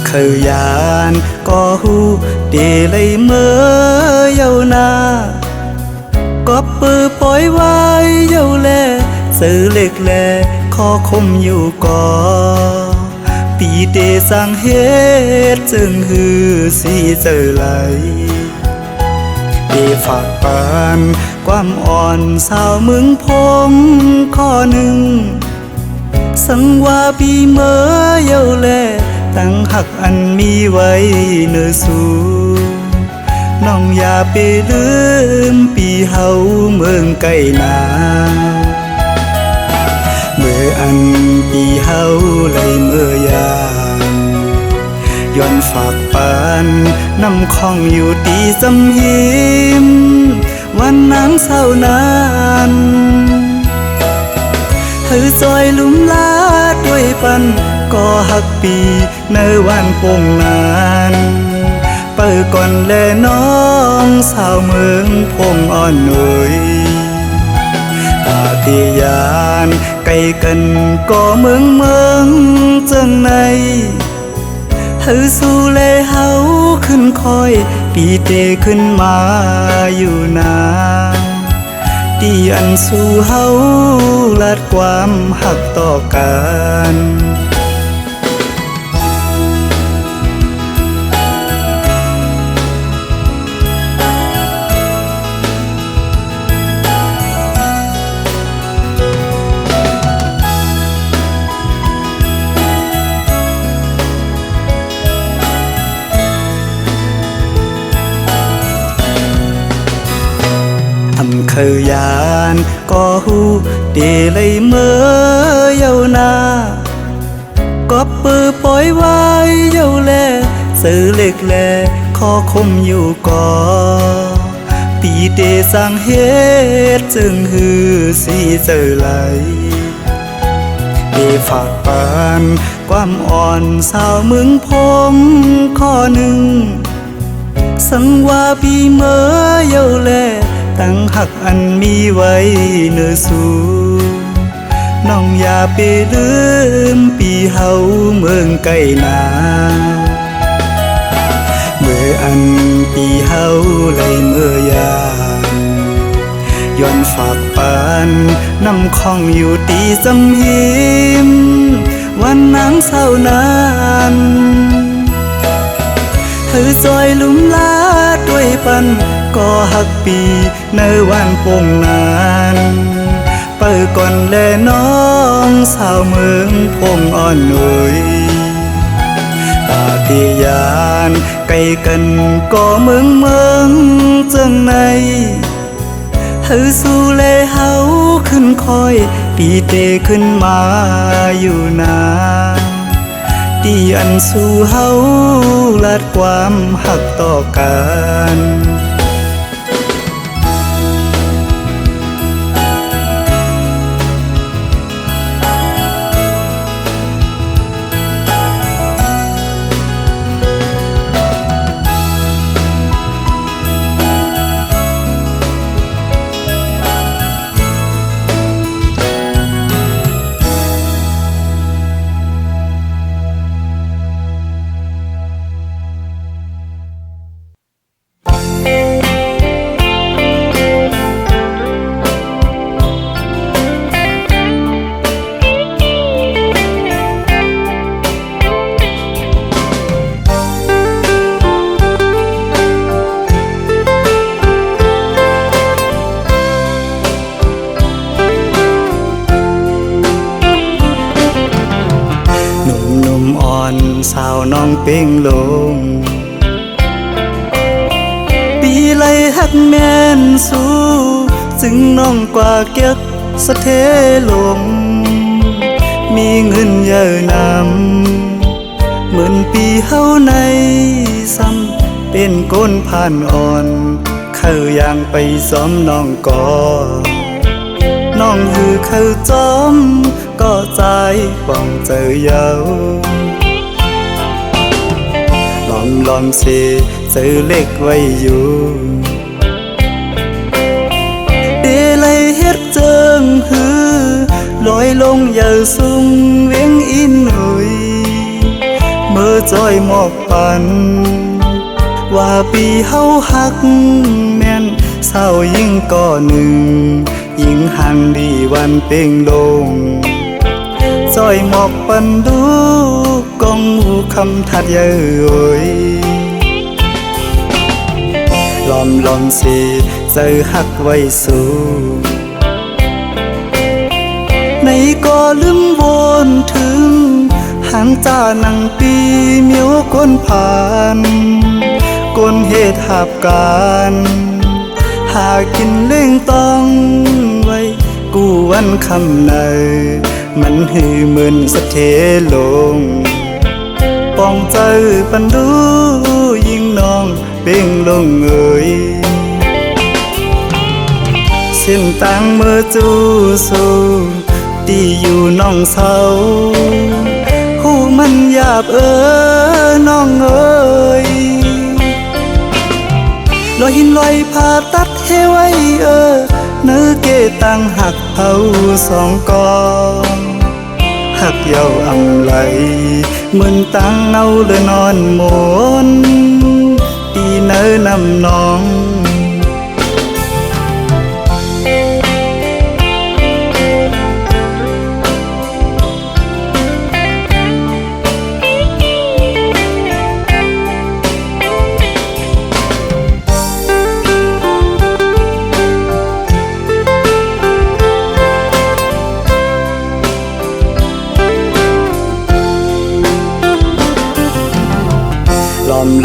เคยยานก็หูเดเลยเมื่อเยานาก็ปือปล่อยไว้เยาแลซื้อเล็กแลขอคมอยู่ก่อปีเดสังเหตุจึงหือสีเจอไหลเดฝากปานความอ่อนสาวมึงพงข้อหนึ่งสังว่าปีเมื่อเยาแลตั้งหักอันมีไว้เนื้อสู่น้องอย่าไปลืมปีเฮาเมืองไกลนาเมื่ออันปีเฮาไหลเมื่อยามย้อนฝากปานน้ำคองอยู่ตีสำหิมวันนางเศร้านานเธอซอยลุ่มลาด้วยปันก็หักปีในวันปงนานเปิดก่อนแลน้องสาวเมืองพงอ่อนหน่อยตาที่ยานไกลกันก็เมืองจังในเธอสู้แลเฮาขึ้นคอยปีเตขึ้นมาอยู่นาตีอันสู่เฮาลัดความหักต่อกันเคยยานก็หูเดเลยเมื่อเยานาก็ปือปล่อยไว้เยาแลซื้อเล็กแลขอคมอยู่ก่อปีเดสร้างเหตุจึงหือสีเจอไหลเดฝากปานความอ่อนสาวมึงพงข้อหนึ่งสังว่าปีเมื่อเยาแลตั้งหักอันมีไว้เนื้อสู่น้องอย่าไปลืมปีเฮาเมืองไกลนาเมื่ออันปีเฮาไหลเมื่อยามย้อนฝากปานน้ำคองอยู่ตีสำหิมวันนางเศร้านานเธอซอยลุ่มลาด้วยปันก็หักปีในวันปงนานเปิดก่อนแลน้องสาวเมืองพงอ่อนหน่อยตาที่ยานไกลกันก็เมืองจังในเธอสู้แลเฮาขึ้นคอยปีเตขึ้นมาอยู่นาตีอันสู่เฮาลัดความหักต่อกันสาวน้องเป่งลงปีไล่หักแม่นสู้จึงน้องกว่าเก็บสะเทลมมีเงินเยอะนำเหมือนปีเฮาในซ้ำเป็นก้นผ่านอ่อนเข้าอย่างไปซ้อมน้องก่อน้องหือเข้าจอมก็ใจป้องเจอเยาลอมเสซื้อเล็กไว้อยู่เดลัยเฮ็ดเจิงหือลอยลงอย่าสูงเวียงอินหุยเมื่อ จอยหมอกปันว่าปีเฮาหักแม่นเศร้ายิ่งก่อหนึ่งยิ่งห่างดีวันเป่งลงจอยหมอกปันดูกองหูคำทัดเย้ยลอมสิเจอหักไว้สู่ในก็ลืมวนถึงหางจานังปีเมียวก้นผ่านก้นเหตุหาบการหากินเล่งต้องไว้กูวันคำในมันหือมึนสะเทลงปองใจปันดูยิ่งน้องเป่งลงเอ่ยเส้นต่างเมื่อจูสูตีอยู่น้องเศร้าหูมันหยาบน้องเอ่ยลอยหินลอยผ่าตัดให้ไว้เนื้อเกตังหักเผาสองกองหักเยาอำไหลเหมือนตังเอาเลยนอนหมนปีเนื้อนำน้อง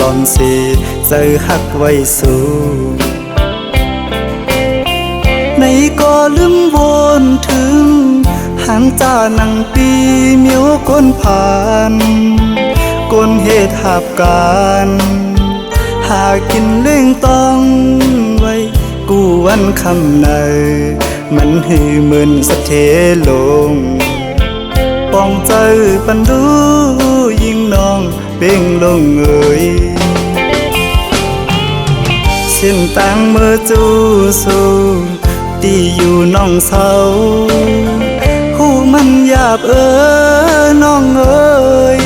ลอมสิเจอหักไว้สู่ในก็ลืมวนถึงหางจานังปีเมียวก้นผ่านก้นเหตุหาบการหากินเล่งต้องไว้กูวันคำในมันหือมึนสะเทลงปองใจปันดูยิ่งน้องเป่งลงเอ่ยเส้นต่างเมื่อจูสูตีอยู่น้องเศร้าหูมันหยาบน้องเอ่ย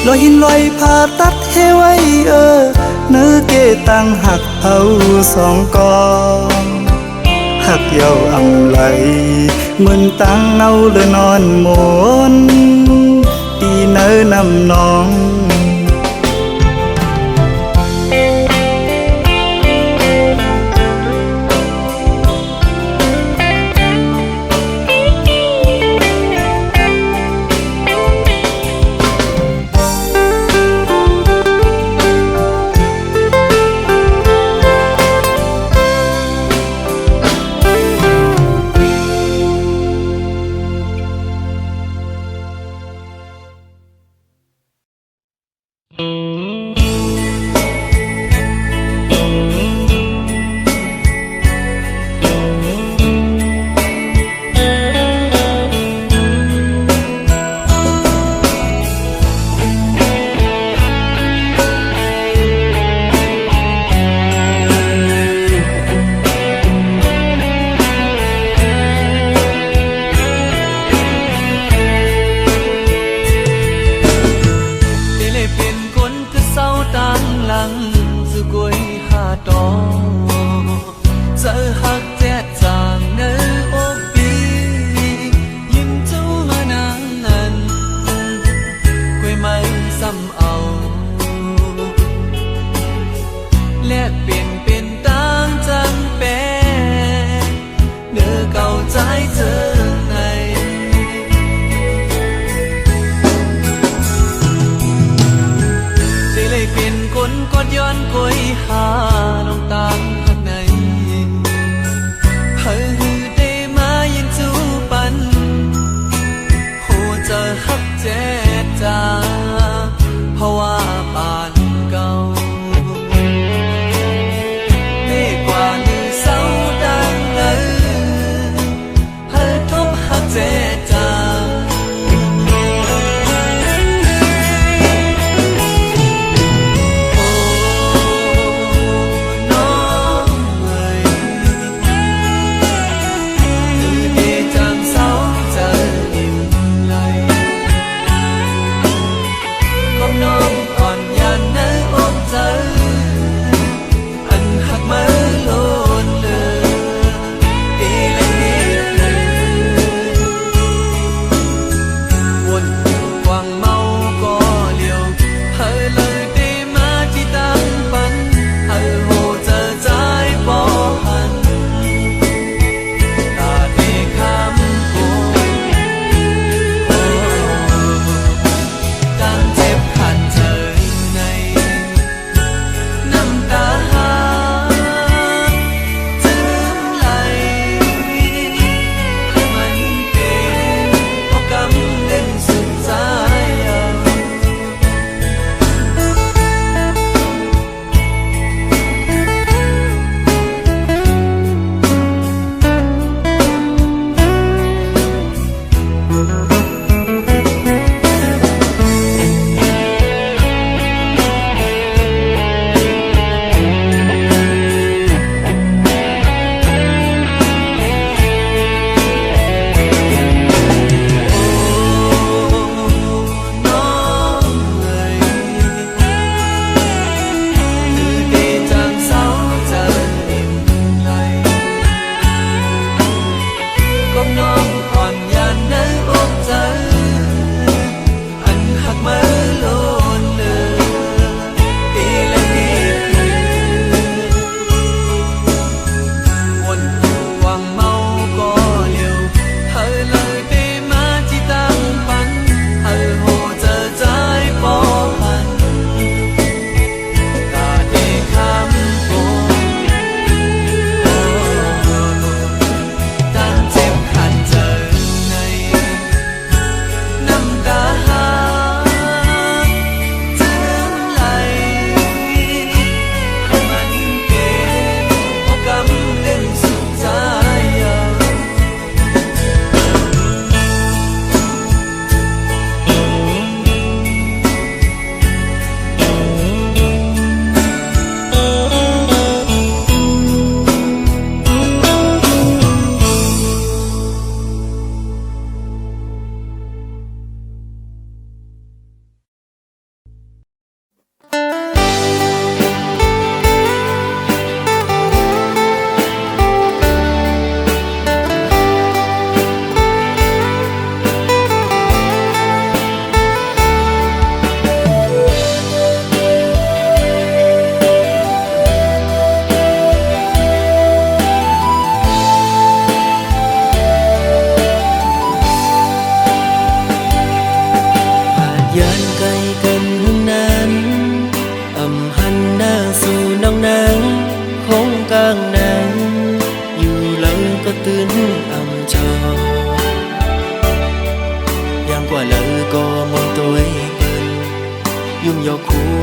ลอยหินลอยผ่าตัดให้ไว้เนื้อเกตังหักเผาสองกองหักเยาอำไหลเหมือนตังเอาเลยนอนหมนปีเนื้อนำน้อง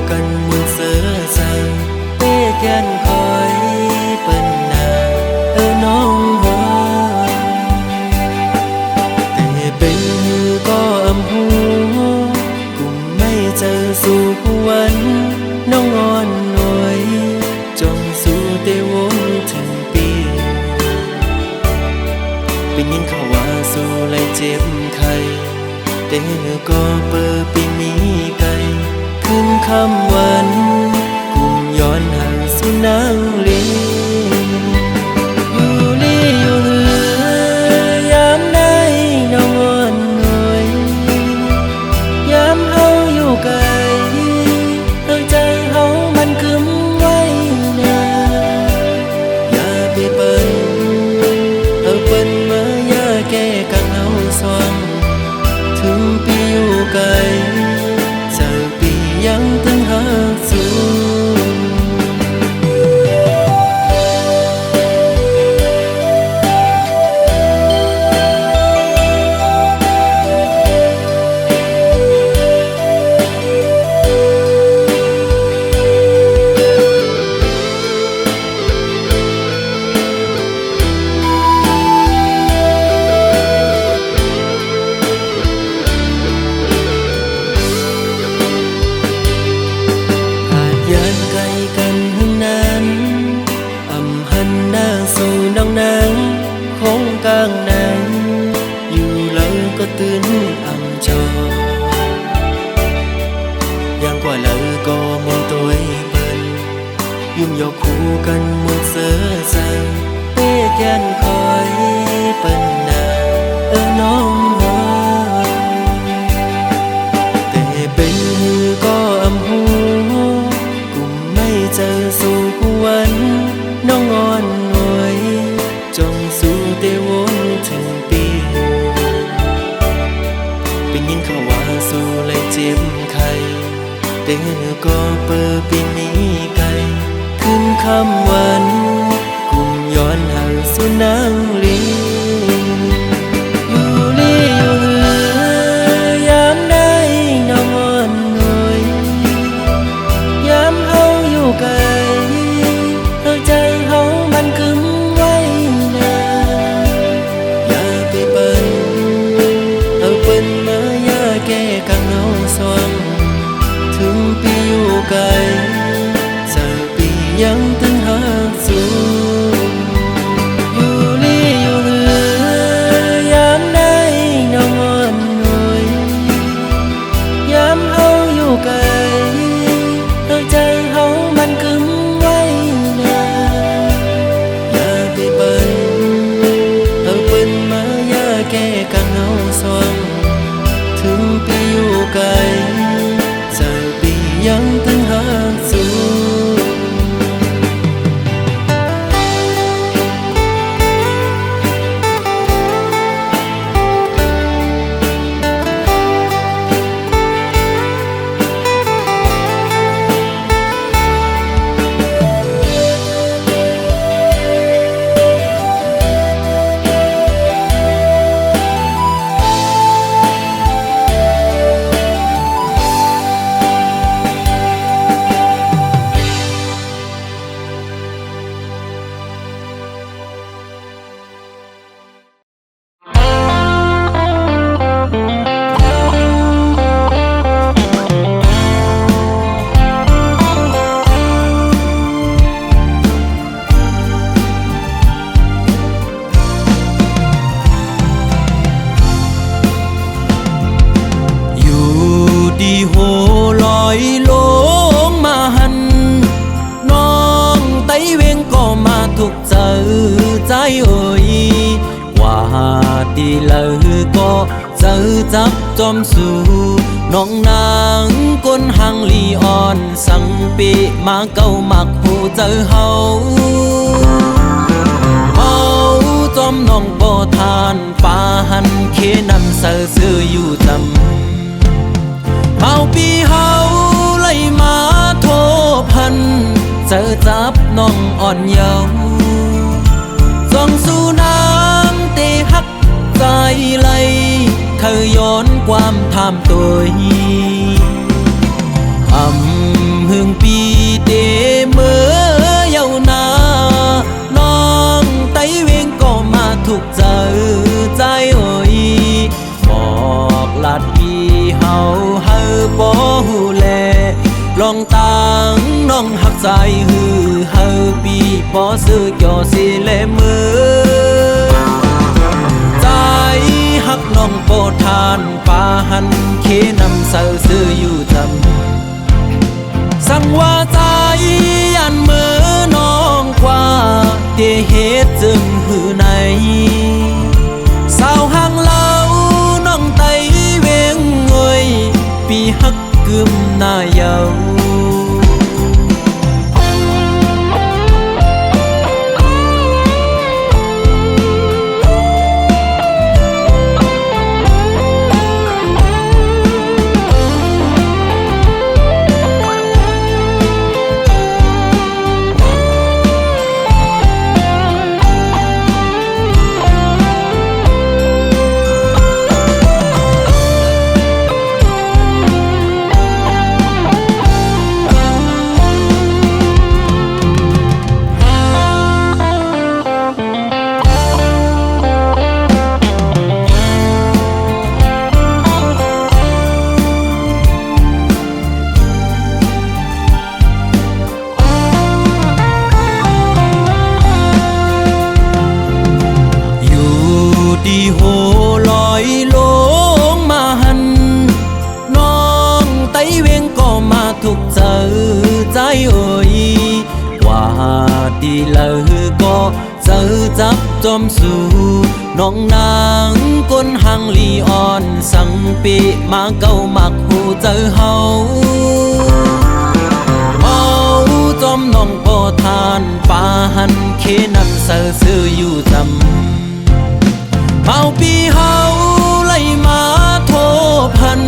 กันมุนเสือใส่เต้แกนคอยเปิ้นนาน้องหัวแต่เป็นก็อำหูกุมไม่เจอสู่วันน้องอ่อนหน่วยจงสู่เตวงถึงปีเป็นยินเขาว่าสู่เลยเจ็บไข้แต่ก็เปิดปีมีไกลขึ้นคำวันกุมย้อนห่างสู่นางลีอยู่ลีอยู่เหือยามใดน้องอ่อนหน่วยยามเฮาอยู่ไกลใจเฮามันคึมไว้นาอย่าไปเปิ้นเปิ้นมาอย่าแก้กังเฮาสวงถึงปีอยู่ไกลเจอปียังตึงหาสูกลางนั้นอยู่แล้วก็ตื่นอ่ำจอยังกว่าแล้วก็มองตัวเปิ้นยุ่มยกคู่กันมวนเสือใส่เต้แกนคอยเปิ้นนาน้องหัวแต่เป็นก็อำหูกุมไม่เจอสู่วันน้องอ่อนหน่วยจงสู่เตวงถึงปีเป็นยินเขาว่าสู่เลยเจ็บไข้แต่ก็เปิดปีนี้ไกลขึ้นคำวันกุมย้อนห่างสู่นางลีอยู่ลีอยู่เหือยามใดน้องอ่อนหน่วยยามเฮาอยู่ไกลใจเฮามันคึมไว้นาอย่าไปเปิ้นเปิ้นมาอย่าแก้กังเฮาสวงถึงปีอยู่ไกลเจอปียังตึงหาสูอยู่ลีอยู่เหือยามใดน้องอ่อนหน่วยยามเฮาอยู่ไกลใจเฮามันคึมไว้นาอย่าไปเปิ้นเปิ้นมาอย่าแก้กังเฮาสวงถึงปีอยู่ไกลเจอปียังตึงหาสูดีโหลอยลงมาหันน้องไต้เวงก็มาถูกเจอใจเอ่ยว่าดีเลยก็เจอจับจอมสู่น้องนางก้นหังลีอ่อนสังปีมาเก้ามักผู้เจอเฮาจอมน้องบ่ทานฟ้าหันเคนำเสือซื้ออยู่จำเมาปีเฮาไล่มาโทพันเจอจับน้องอ่อนเยาว์ส่องสู่นางเตหักใจไหลเคยย้อนความทำตัวอำ hương pi tê mơ yêu naน้องไต้เวงก็มาถูกเจอใจเอ่ยบอกลาดพี่เฮาเฮาบ่ฮู้แลลองตังน้องหักใจฮือเฮาปีบ่ซื้อจ่อสิแลมือใจหักน้องโปทานปาหันเคนำเสาซื้ออยู่จำสั่งว่าใจยันมือน้องกว่าเตเหตุจึงหือในสาวห่างเล่าน้องไต้เวงเอ่ยปีฮักกึมหน้าเยาดีโหลอยลงมาหันน้องไต้เวงก็มาถูกเจอใจเอ่ยว่าดีเลยก็เจอจับจอมสู่น้องนางก้นหังลีอ่อนสังปีมาเก้ามักหูเจอเฮาจอมน้องก็ทานปาหันเคนำเสือซื้ออยู่จำเมาปีเฮาไล่มาโทพัน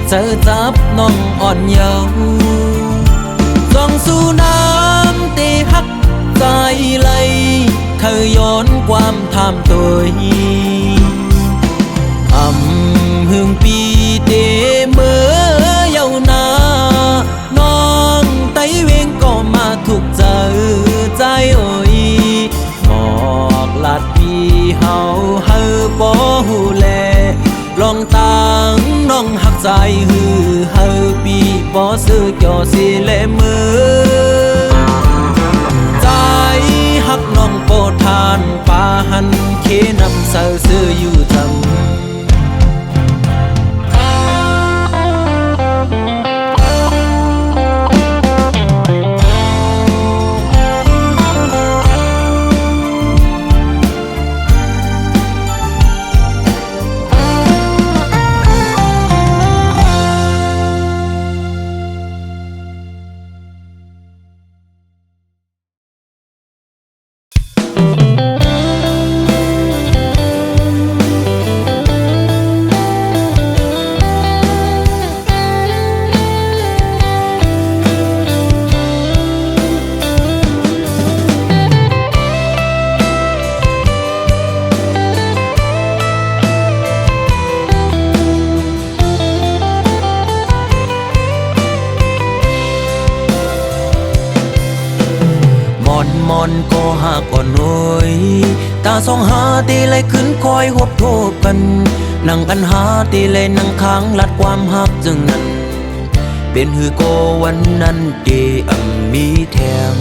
เจอจับน้องอ่อนเยาว์ส่องสู่น้ำเตหักใจไหลเคยย้อนความทำตัวหึงปีเตเมื่อเยานาน้องไต้เวงก็มาถูกเจอใจเอ่ยบอกลาดพี่เฮาเฮาบ่ฮู้แลลองตังน้องหักใจฮือเฮาปีบ่ซื้อจ่อสิแลมือใจหักน้องโปทานปาหันเคนำเสาซื้ออยู่จำมอนก็หาก่อนหน่อยตาสองหาตีเลยขึ้นคอยหบโทบกันนั่งกันหาตีเลยนั่งค้างลัดความหักจึงนั้นเป็นหือโกวันนั้นเดมีแถม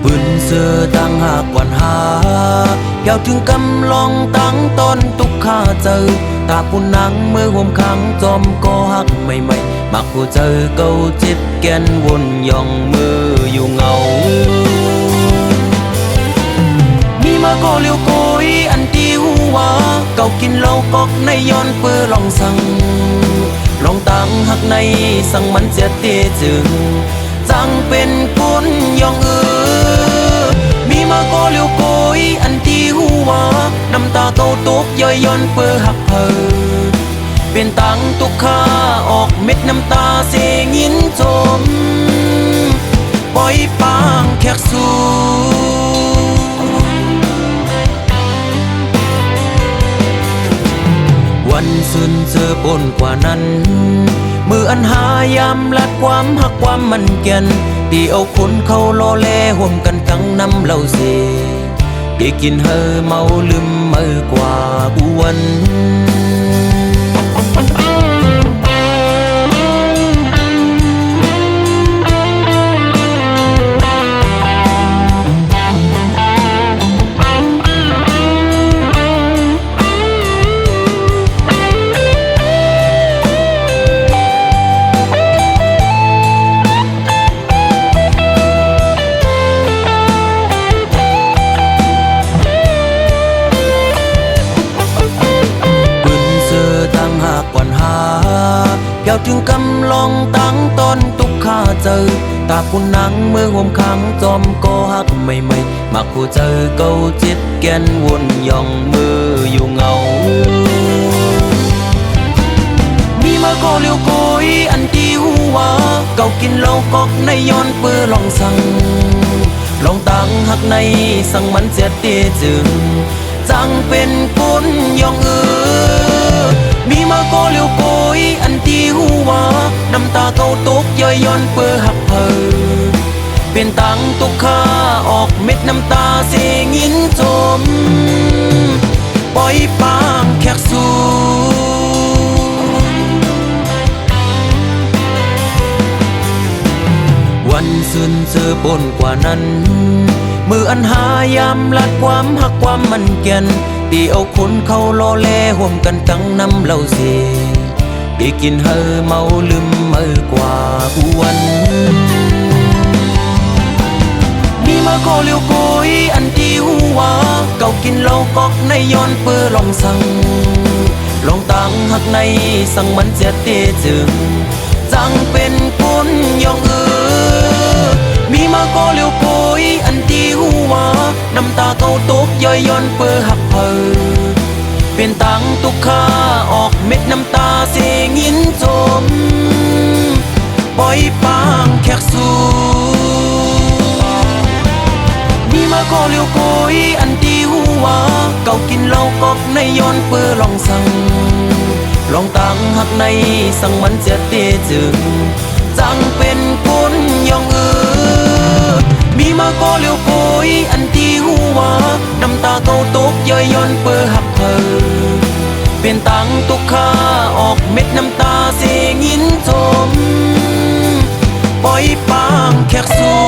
ปืนเสือตั้งหากก่อนหายาวถึงกำลองตั้งตอนตุกข้าเจอตาปุ่นนังเมื่อห่มขังจอมก็หักใหม่ๆมักผู้เจอเก่าเจ็บแกนวนย่องมืออยู่เงามีมาก็เลี้ยวโกยอันที่หัวเก่ากินเหล้ากอกในย้อนเปื้อลองสั่งลองตั้งหักในสั่งมันเสียเตจึงจังเป็นกุนย่องมีมาก็เลี้ยวโกยอันที่หัวน้ำตาเก่าตกย่อยย้อนเปื้อหักเพอเป็นตังตุกข้าออกเม็ดน้ำตาเสียงยินจมปล่อยปางแขกสู่วันซึนเจอปนกว่านั้น มืออันหายามลัดความหักความมันแก่นที่เอาคนเขาล้อแลห่วมกันทั้งน้ำเหล่าเสได้กินเฮอเมาลืมเมื่อกว่าอ้วนยาวถึงกำลองตั้งตอนตุกข้าเจอตาปุ่นนังเมื่อห่มขังจอมก็หักไม่มักผู้เจอเก่าจิตแกนวนย่องมืออยู่เงามีมาก็เลี้ยวโกยอันที่หัวเก่ากินเหล้ากอกในย้อนเปื้อลองสั่งลองตั้งหักในสั่งมันเสียตีจึงจังเป็นคนย่องมีมาก็เลี้ยวโกยอันที่หัวน้ำตาเขาตกย่อยย้อนเปื้อหักเพอเป็นตังตุกข้าออกเม็ดน้ำตาเสียงินจมปล่อยปางแขกสู่วันซื่นเจอปนกว่านั้นมืออันหายามลัดความหักความมันแก่นที่เอาคนเขาล้อแลห่วมกันทั้งน้ำเหล่าเสได้กินเฮอเมาลืมเมื่อกว่าอ้วนมีมาก็เลี้ยวโกยอันที่หัวเก่ากินเหล้ากอกในย้อนเปื้อลองสั่งลองตั้งหักในสั่งมันเสียเตจึงจังเป็นคนย่องมีมาก็เลี้ยวโกยอันที่หัวน้ำตาเขาตกย่อยย้อนเปื้อหักเพอเป็นตังตุกข้าออกเม็ดน้ำตาเสียงินจมปล่อยปางแขกสู่มีมาก็เลี้ยวโกยอันที่หัวเก่ากินเหล้ากอกในย้อนเปื้อลองสั่งลองตั้งหักในสั่งมันเสียเตจึงจังเป็นคนย่องมีมาก็เลี้ยวโกยอันที่หัวน้ำตาเขาตกย่อยย้อนเปื้อหักเพอเป็นตังตุกข้าออกเม็ดน้ำตาเสียงินจมปล่อยปางแขกสู่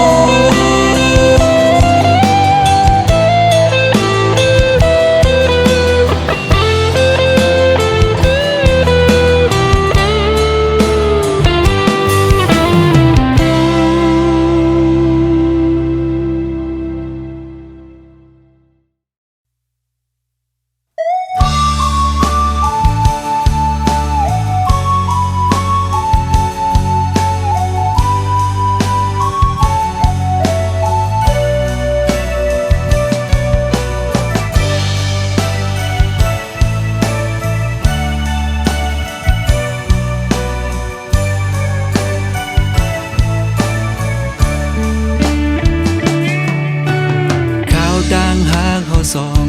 สอง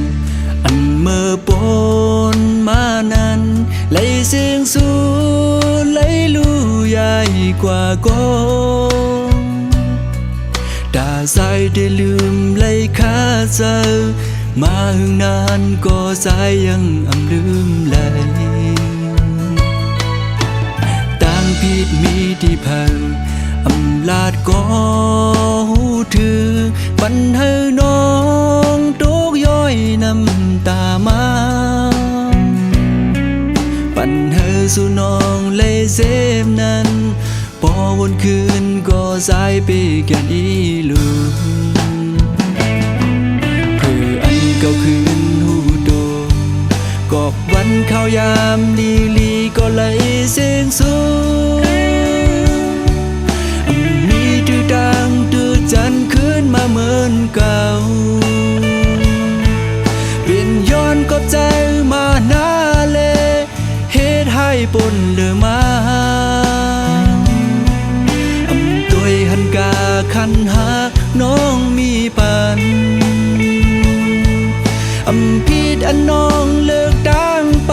อันเมื่อปนมานั้นไหลเสียงสูไหลลู่ใหญ่กว่าก้องตาใสได้ลืมไหลคาเจอมาหึงนานก็สายยังลืมไหลต่างผิดมีที่พังลาดก็หูถือปันให้น้องตกย้อยน้ำตามาปันให้สู่น้องเลยเซมนั้นพอวนคืนก็สายไปกันอีลืมเพื่ออันเก่าคืนหูโตกอบวันเข้ายามลีก็เลยเสียงสูดังตื่นจันขึ้นมาเหมือนเก่าเปลี่ยนย้อนก็ใจมาหน้าเลเหตุให้ปนเลือมาตัวหันกาคันหาน้องมีปันผิดอันน้องเลิกดังไป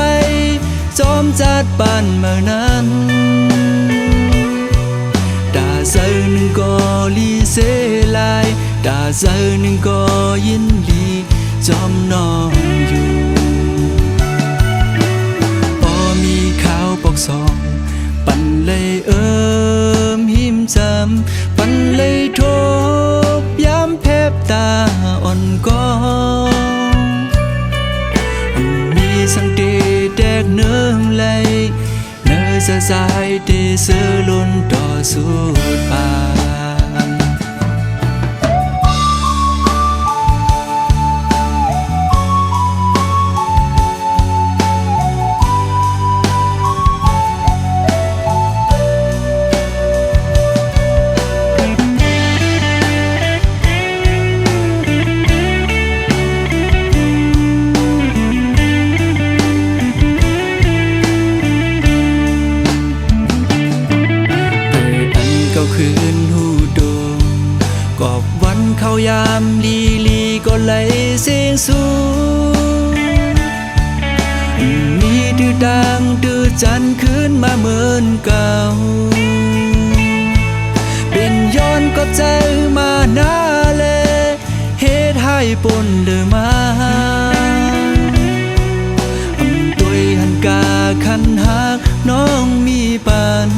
จอมจัดปานเมื่อนั้นดาเซอหนึ่งก็ลีเซลายดาเซอหนึ่งก็ยินลีจอมน้องอยู่พอมีข่าวปกสองปันเลยหิมจำปันเลยทบย้ำแพบตาอ่อนก้องมีสังเตแดกเนื้อเลยเนื้อสายเตเสือล้นต่อสุดปานคืนหูโดงกอบวันเข้ายามลีก็ไหลเสียงสูงมีดื้อดังดื้อจันคืนมาเหมือนเก่าเป็นย้อนก็ใจมาหน้าเลเฮ็ดให้ปนเดือมาตัวหันกาคันหักน้องมีปัน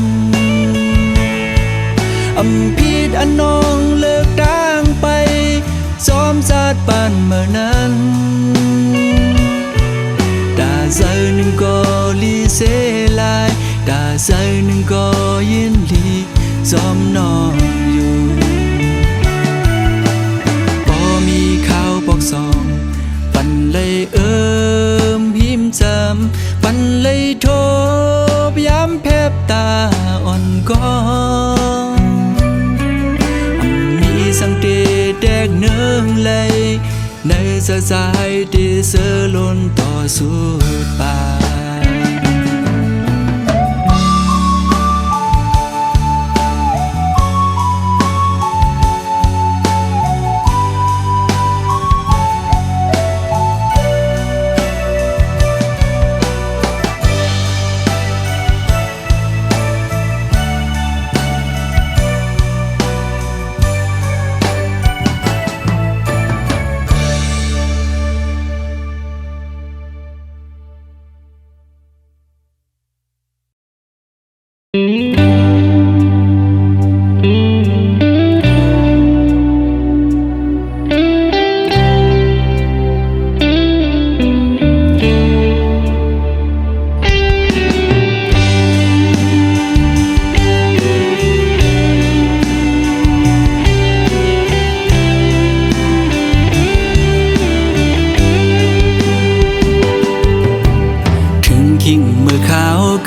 ผิดอันน้องเลิกต่างไปจอมจัดปานเมื่อนั้นดาเซอหนึ่งก็ลีเซลายดาเซอหนึ่งก็ยินลีจอมน้องอยู่พอมีข่าวปกสองปันเลยหิมจำปันเลยทบย้ำแพบตาอ่อนก้องสังเตแดกเนื้อเลยในสายเตเสือล้นต่อสุดปาน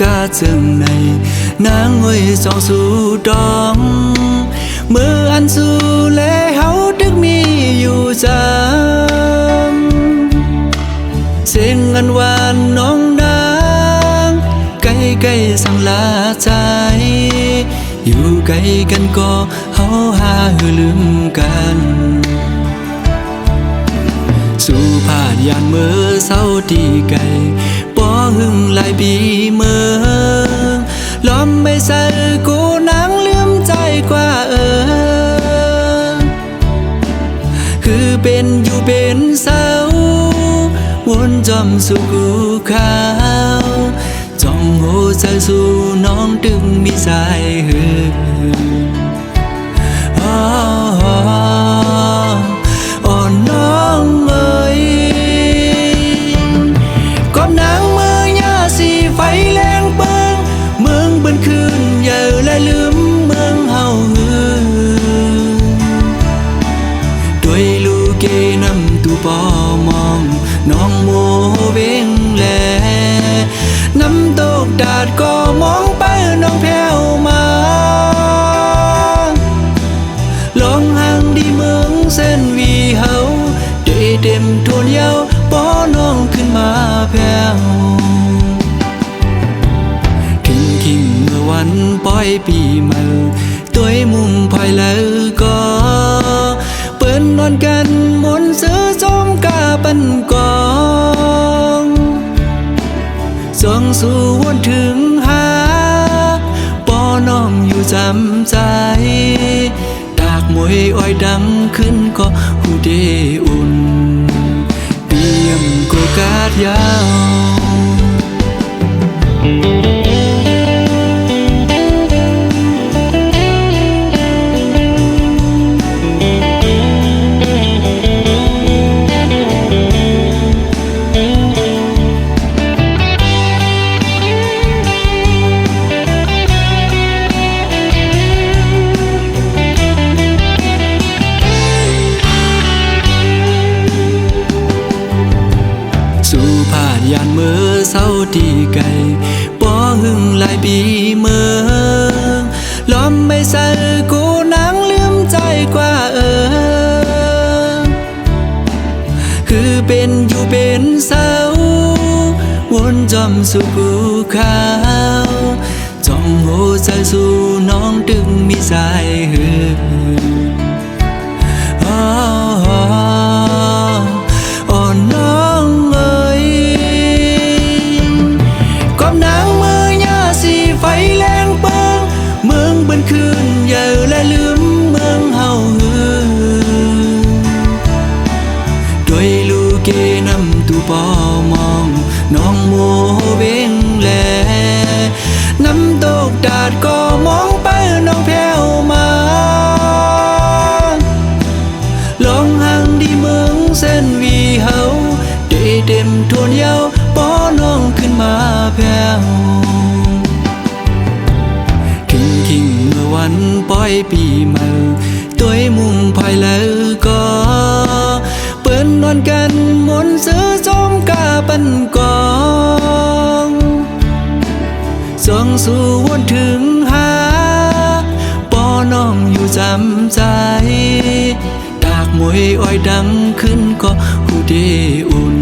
ก็จึงในนางห้วยสองสู่ดองมืออันสู่และเฮาดึกมีอยู่จำเสียงอันหวานน้องนางใกล้สังลาใจอยู่ไกลกันก็เฮาหาลืมกันสู่ผ่านยานเมื่อเศร้าที่ไกลป้อหึงหลายปีเมืองล้อมไม่ใส่กูนางลืมใจกว่าคือเป็นอยู่เป็นเศร้าวนจอมสู่กูขาวจ้องโหใจสู่น้องดึงมีสายหือ่อนน้องเอ๋ยกอบนางเมื่อยาสีไฟแรงเปิงเมืองบนคืนเยอะและลืมเมืองเฮาด้วยลูกเกนำตูปอมองน้องโมเวงแลน้ำตกดาดก็มองไปน้องแผ่วมาลองห่างดีเมืองเส้นวีเฮาได้เต็มทวนเยาป้อน้องขึ้นมาแผ่วถึงคิงเมื่อวันปล่อยปีเมื่อตัวมุมพายแล้วก็เปิ้นนอนกันมนซื้อจมกาปันกองสอง สู่วนถึงหาปอน้องอยู่จำใจดากมวยอ้อยดังขึ้นก็หูเดอุ่นเปียมโกกาดยาวสู่ผาดยานเมื่อเศร้าที่ไกลป้อหึงหลายปีเมื่อล้อมไม่ใส่กูนางลืมใจกว่าคือเป็นอยู่เป็นเศร้าวนจอมสู่ภูเขาจ้องหัวใจสู่น้องดึงมีสายหืออ่อนน้องเอ้ยความนางมือยาสีไฟแรงเปิงเมืองบนคืนเยอะและลืมเมืองเฮาหือโดยลูกเกนำตูปอมองน้องโมเบงแลน้ำตกดาดก็มองไปน้องแผ่วมาลองห่างดีเมืองเส้นวีเฮาได้เต็มทวนเยาวป้อน้องขึ้นมาแผ่วคิงเมื่อวันปล่อยปีใหม่ตัวมุ่งภายแล้วก็เปิ้นนอนกันมนซื้อจอมกาปันกองส่องสู่วนถึงหาปอน้องอยู่จำใจดากมวยอ้อยดังขึ้นก็หูเดอุ่น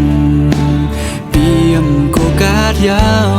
เปียมโกกาดยาว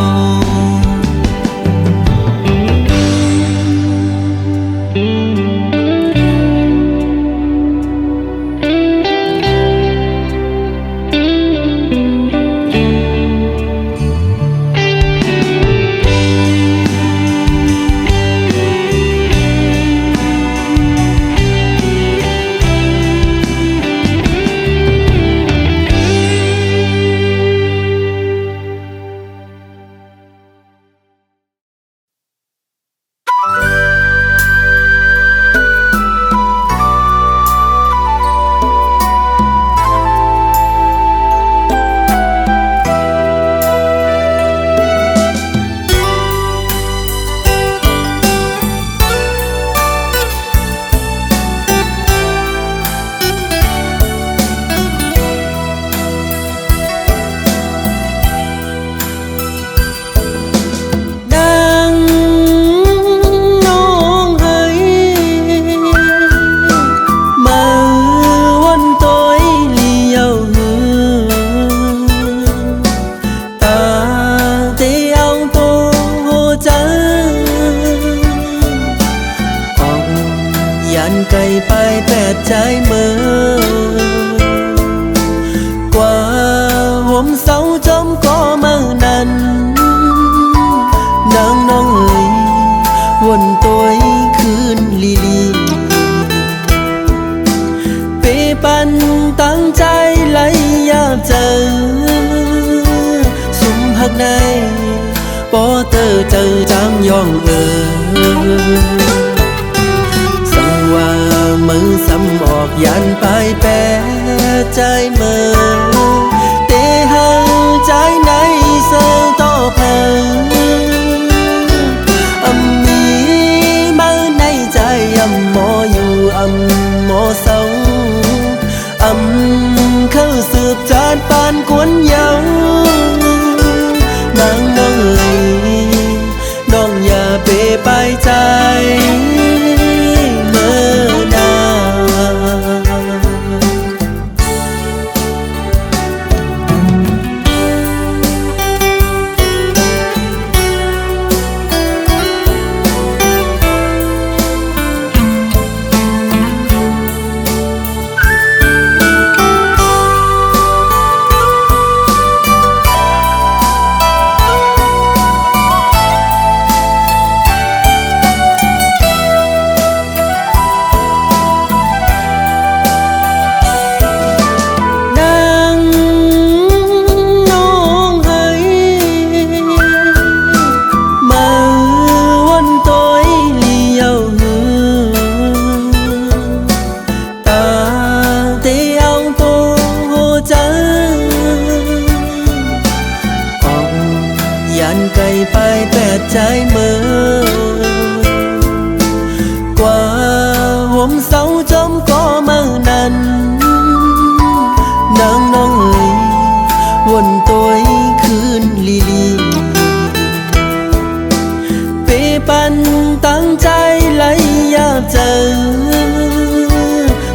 ใจเมื่อกว่าห่มเสาจอมก็เมื่อนั้นนางน้องเอ๋ยวนตัวคืนลีลีเปปันตั้งใจไหลยามเจอสุมหักในปอเตอเจอจางยองว่ามือซ้ำออกยันไปแปรใจเมื่อเตะหังใจในเสือต่อเพลิงมีมาในใจหมออยู่หมอเศร้าเข้าสืบจานปานกวนเยาวนางน้องเอ๋ยน้องอย่าเปไปใจ ไปแปดใจเมื่อกว่าห่มเสาจอมก็เมื่อนั้นนางน้องเอ๋ยวนตัวคืนลีลีเปปันตั้งใจไหลอยากเจอ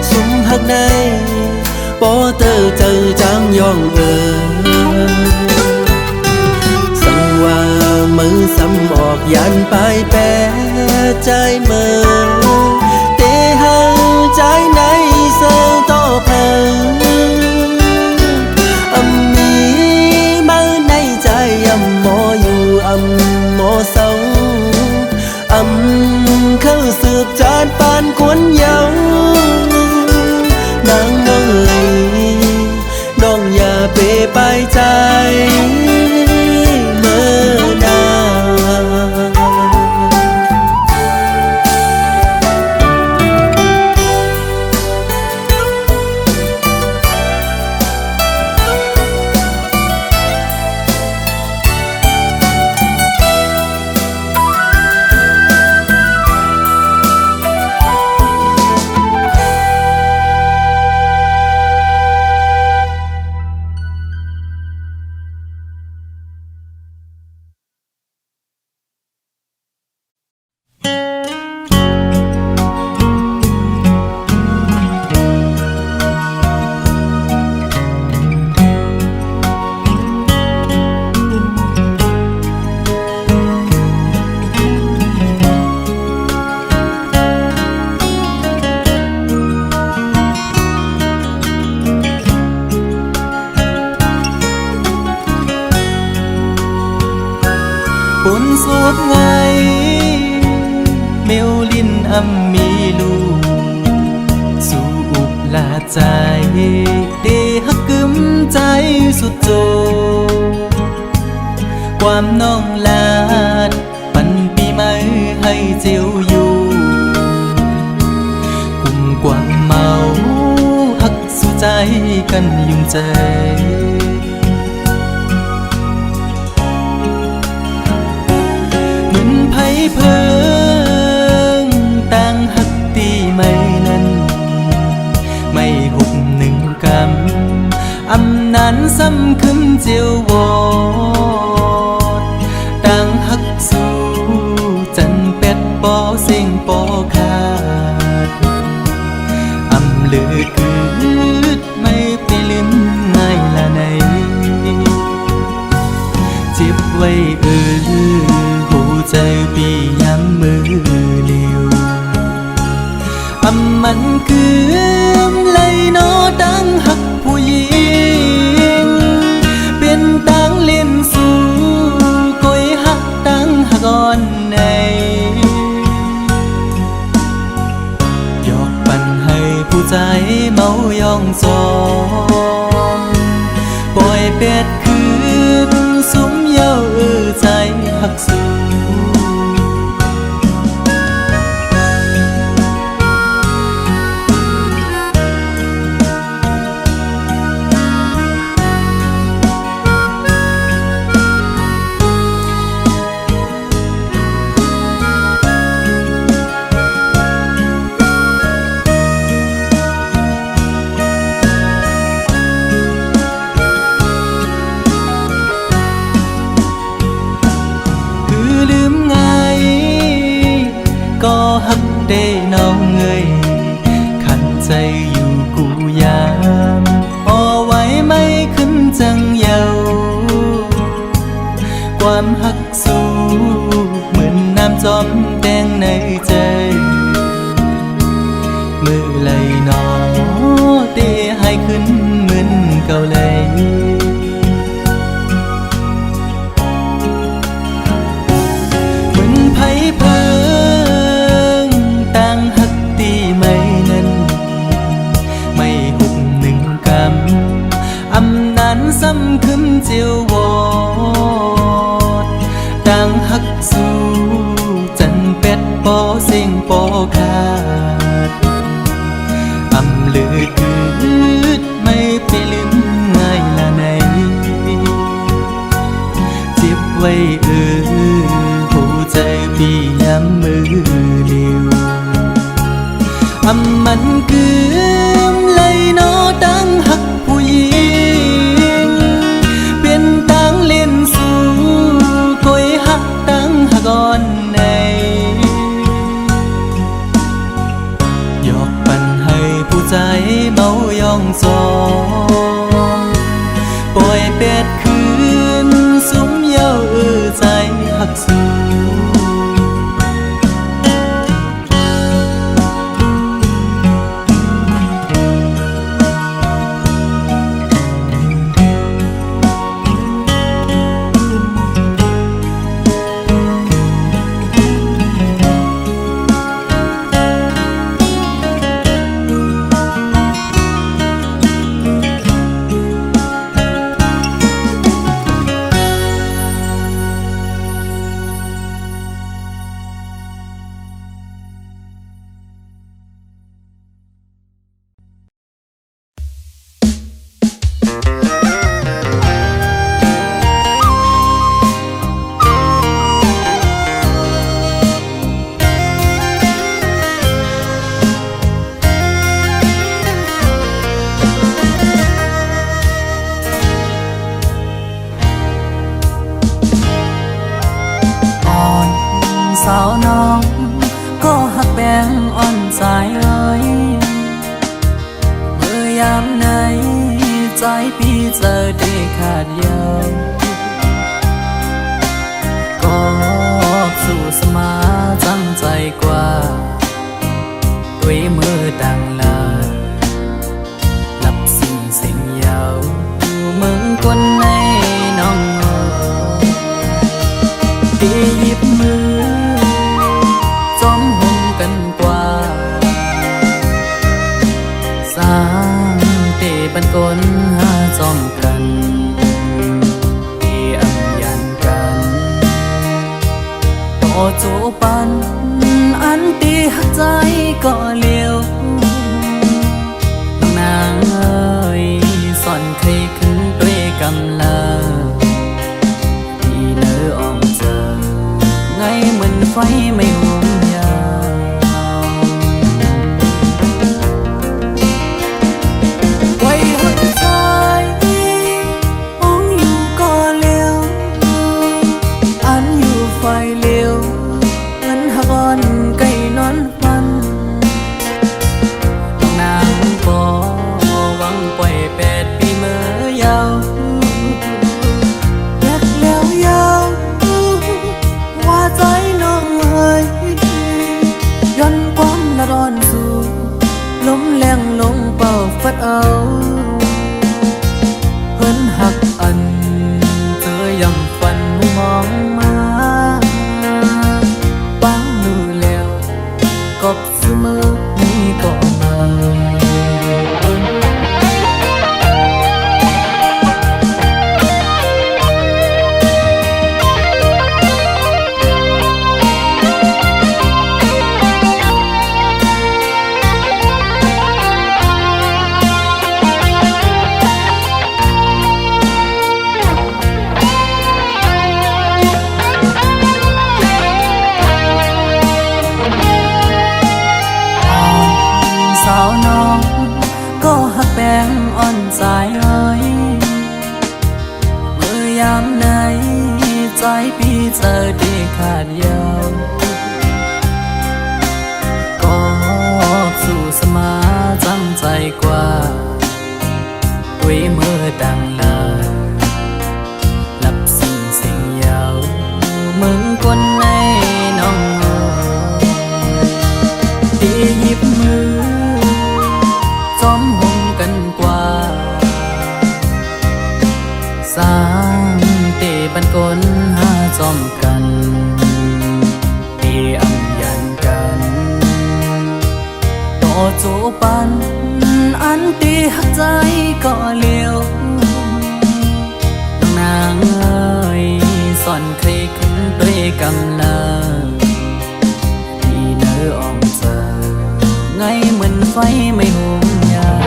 สุมหักในปอเตอเจอจางย่องสังว่ามือซ้ำออกยันไปแปรใจเมื่อเตหาใจในเสือต่อเพอมีมาในใจหมออยู่หมอเศร้าเข้าสืบจานปานควนเยานางน้องเอ๋ยน้องอย่าเปไปใจเมื่อนปนสวดไงเมวลินมีลูสู่อุบลาใจเดหักกึมใจสุดโจความน้องลาดปันปีใหม่ให้เจียวอยู่กุ่มกวางเมาหักสู่ใจกันยุ่งใจเพิ่งต่างหักตีไม่นั้นไม่หุบหนึ่งกำนั้นซ้ำคืนเจียววอดต่างหักสู่จันเป็ดปอเสียงปอขาดเลือคืดไม่ไปลืมง่ายละในเจ็บไว้ใจปีย้ำมือเลียวมันคือเลยโนดังหักผู้หญิงเป็นตังเล่นสู่ก้อยหักตังหักอ่อนในหยอกปันให้ผู้ใจเมายองจองปล่อยเป็ดคืนสุมเย้าใจหักสู่ได้น้องเงยขันใจอยู่กูยามอ่อไว้ไม่ขึ้นจังเยาความหักสู้เหมือนน้ำจอมแดงในใจมือไหลหนอเตะให้ขึ้นเหมือนเก่าเลยเหมือนไผ่เพิ่ซ้ำคืนเจียววอดต่างหักสู่จันเป็ดปอเสียงปอขาดเลือคืดไม่ไปลืมง่ายละในเจ็บไว้ เบายองจองปล่อยเป็ดคืนสุมเย้าใจหักสูสาวน้องก็หักแบงอ่อนใจเอ้ยเมื่อยามไหนใจพี่เจอได้ขาดเยาวก็สู่สมาจังใจกว่าด้วยมือดังลาหลับสิ่งเสียงยาวมึงคนในน้องที่หยิบมือจอมหุ่มกันกว่าสร้างเตบันกลหาจอมกันที่อัมยันกันต่อจูปันอันตีหักใจก็เลี้ยวน้องนางเอ้ยสอนเคยขึ้นด้วยกำลังที่เนื้ออ่อมเจอไงเหมือนไฟไม่ห่วงยาวไว้หักใจมองอยู่ก็เลี้ยวอันอยู่ไฟเลี้ยวเหมือนหักอ่อนไก่นอนฟันต้องนางบ่หวังปล่อย8 ปีเมื่อยาวรักแล้วยาวว่าใจน้องเอ้ยย้อนความละร้อนสู่ลมแรงลงเป่าฟัดเอาเพิ่นหักอันเธอยำฟันมองมาปังมือแล้วกบเสมอนี่ก็มาสาวน้องก็หักแบงอ่อนใจเอ้ยเมื่อยามไหนใจพี่เจอได้ขาดยาวก็สู่สมาจังใจกว่าด้วยมือดังลาหลับสิ่งเสียงยาวมึงคนในน้องที่หยิบมือจอมห่มกันกว่าสร้างเตบันกลหาจอมกันที่อัมยันกันต่อจูปันอันตีหักใจก็เลี้ยวน้องนางเอ้ยสอนเคยขึ้นด้วยกำลังที่เนื้ออ่อมเจอไงเหมือนไฟไม่ห่วงยาว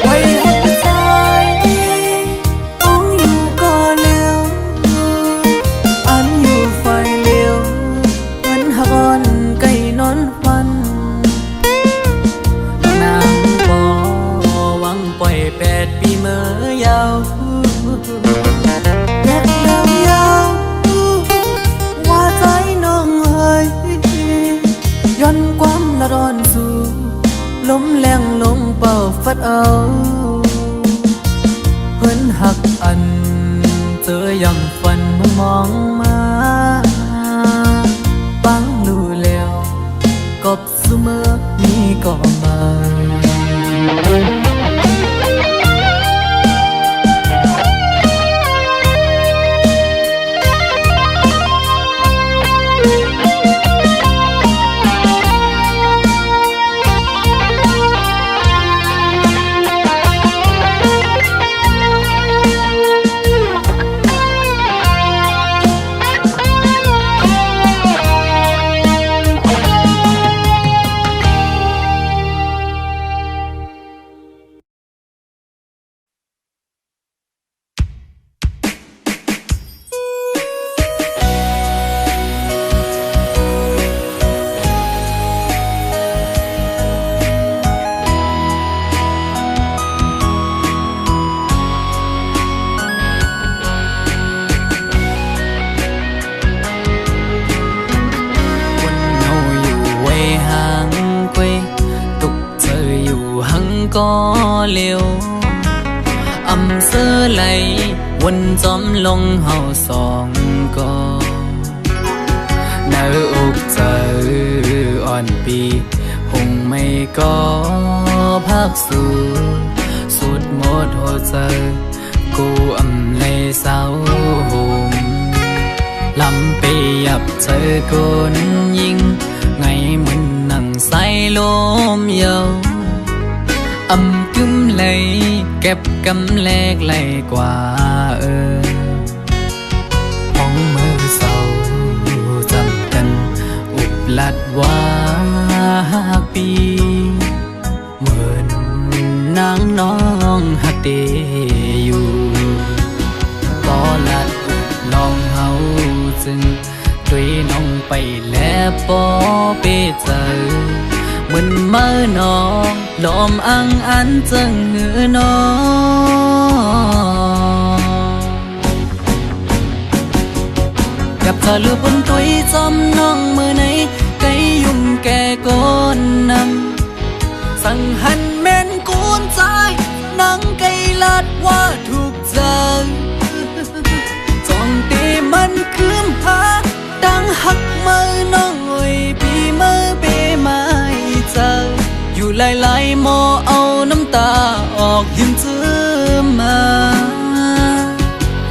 ไว้หักใจมองอยู่ก็เลี้ยวอันอยู่ไฟเลี้ยวเหมือนหักอ่อนไก่นอนฟันนางบ่หวังปล่อย8 ปีเมื่อยาวรักแล้วยาวว่าใจน้องเอ้ย เอาเพิ่นหักอันเจอยังฝันมองมาฟังดูแล้วกบเสมอมีก็มา ก็เร็วอำเสอไหลวนจอมลงเฮาสองก็เนื้ออกเจออ่อนปีหงไม่ก็พักสู่สุดหมดหัวใจกูอำเลยเศร้าห่มลำไปยับเจอคนยิงไงมันนั่งใส่ลมเยาอำกึมเลยเก็บกำแลกไหลกว่าห้องมือเศร้าจำกันอุบลัดว่าปีเหมือนนางน้องหักเดอยู่ก็ลัดอุบลองเฮาจึงด้วยน้องไปแล้วปอเปเจอเหมือนเมื่อน้องลมอังอันจังเหือน้องกับเธอลือบนตุยจอมน้องเมื่อไหนไกยุ่มแก่ก้นนำสั่งหันแม่นกูนใจนังไกลัดว่าถูกใจจ้องตีมันคืมหาดังหักมือน้องอ้อยปีมือเปมาเจออยู่หลายๆหมอเอาน้ำตาออกยิ้มเจือมา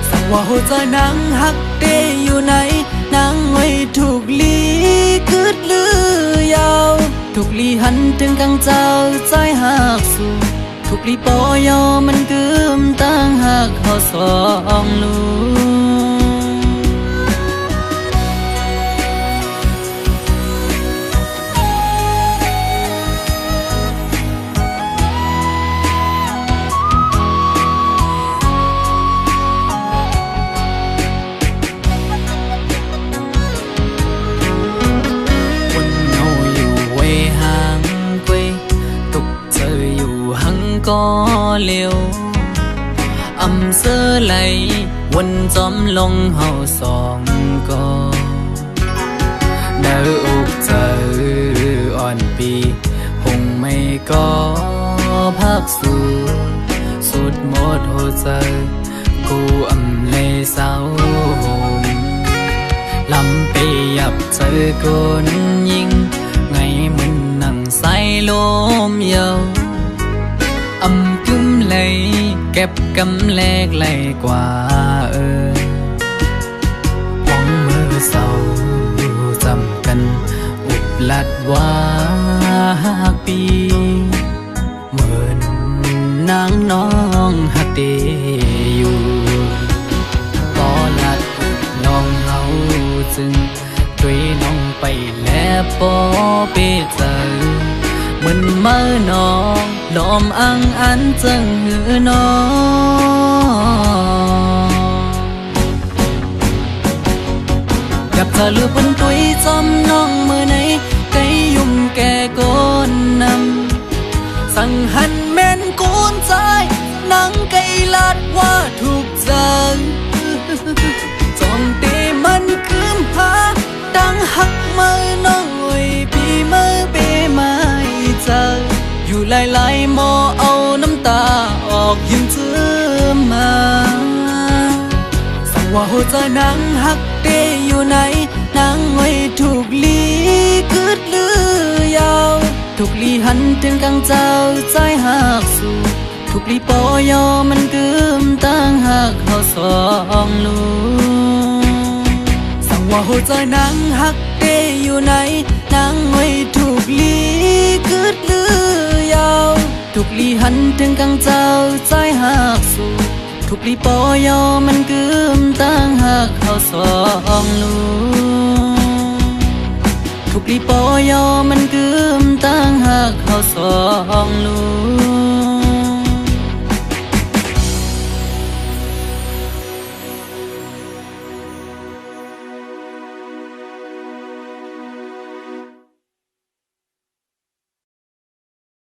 สั่งว่าหัวใจนางหักเดอยู่ไหนนางไว้ถูกลีคืดลือยาวถูกลีหันถึงกังเจ้าใจหักสู่ถูกลีปอยอมันกึมตั้งหักเขาสองลูก็เร็วอำเสอไหลวนจอมลงเฮาสองก็เนื้ออกเจออ่อนปีหงไม่ก็พักสู่สุดหมดหัวใจกูอำเลยเศร้าห่มลำไปยับเจอคนยิงไงมันนั่งใส่ลมเยาอำกึมเลยเก็บกำแลกไหลกว่าห้องมือเศร้าจำกันอุบลัดว่าปีเหมือนนางน้องหักเดอยู่ก็ลัดอุบลองเฮาจึงด้วยน้องไปแล้วปอเปเจอเหมือนเมื่อน้องลมอังอันจังเหือน้องกับเธอลือบนตุยจอมน้องเมื่อไหนไกยุ่มแก่ก้นนำสั่งหันแม่นกูนใจนังไกลัดว่าถูกใจจ้องตีมันคืมหาดังหักมือน้องอ้อยปีมือเปมาเจออยู่หลายๆหมอเอาน้ จะนังหักเตอยู่ไหนนางไว้ถูกลีกึดลือยาวถูกลีหันถึงกลางเจ้าใจหักสู่ถูกลีปอยอมันกึมตั้งหักเขาสองลูสั่งว่าหัวใจนางหักเตอยู่ไหนนางไว้ถูกลีกึดลือยาวถูกลีหันถึงกลางเจ้าใจหักสู่ถูกลีปอยอมันกึมตั้งหักเขาสองลูถูกลีปอยอมันกึมตั้งหักเขาสองลู